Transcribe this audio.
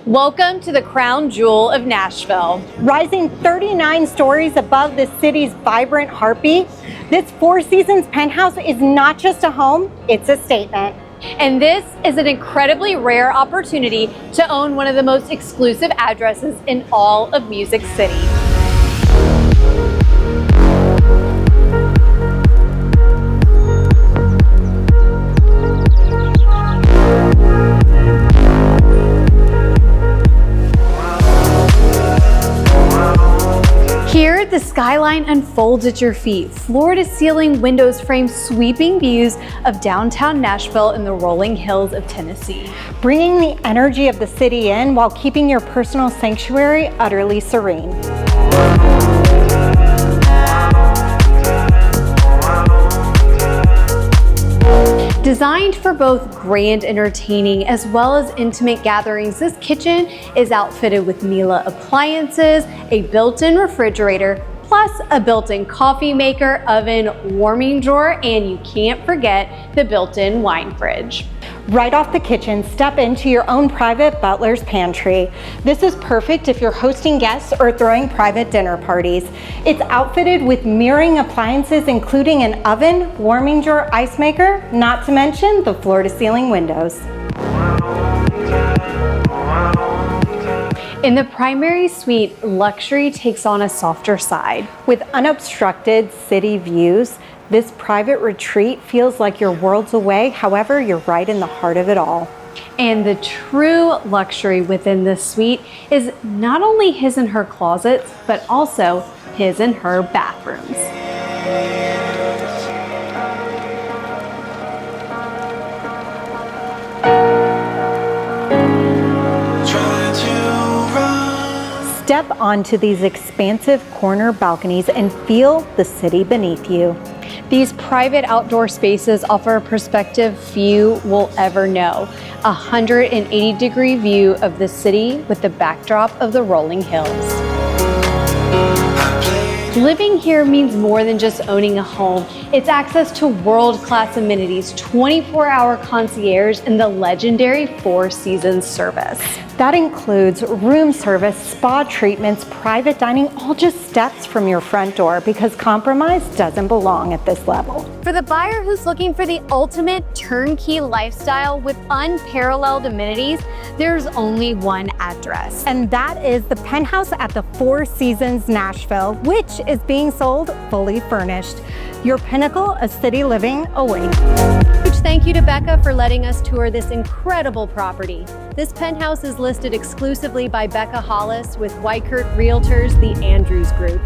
Welcome to the crown jewel of Nashville. Rising 39 stories above the city's vibrant heartbeat, this Four Seasons penthouse is not just a home, it's a statement. And this is an incredibly rare opportunity to own one of the most exclusive addresses in all of Music City. Here, the skyline unfolds at your feet. Floor-to-ceiling windows frame sweeping views of downtown Nashville and the rolling hills of Tennessee. Bringing the energy of the city in while keeping your personal sanctuary utterly serene. Designed for both grand entertaining as well as intimate gatherings, this kitchen is outfitted with Miele appliances, a built-in refrigerator, plus a built-in coffee maker, oven, warming drawer, and you can't forget the built-in wine fridge. Right off the kitchen, step into your own private butler's pantry. This is perfect if you're hosting guests or throwing private dinner parties. It's outfitted with mirroring appliances, including an oven, warming drawer, ice maker, not to mention the floor-to-ceiling windows. In the primary suite, luxury takes on a softer side. With unobstructed city views, this private retreat feels like you're worlds away. However, you're right in the heart of it all. And the true luxury within this suite is not only his and her closets, but also his and her bathrooms. Step onto these expansive corner balconies and feel the city beneath you. These private outdoor spaces offer a perspective few will ever know. A 180-degree view of the city with the backdrop of the rolling hills. Living here means more than just owning a home. It's access to world-class amenities, 24-hour concierge, and the legendary Four Seasons service. That includes room service, spa treatments, private dining, all just steps from your front door, because compromise doesn't belong at this level. For the buyer who's looking for the ultimate turnkey lifestyle with unparalleled amenities, there's only one address. And that is the penthouse at the Four Seasons Nashville, which is being sold fully furnished. Your pinnacle of city living awaits. Huge thank you to Becca for letting us tour this incredible property. This penthouse is listed exclusively by Becca Hollis with White Realtors, the Andrews Group.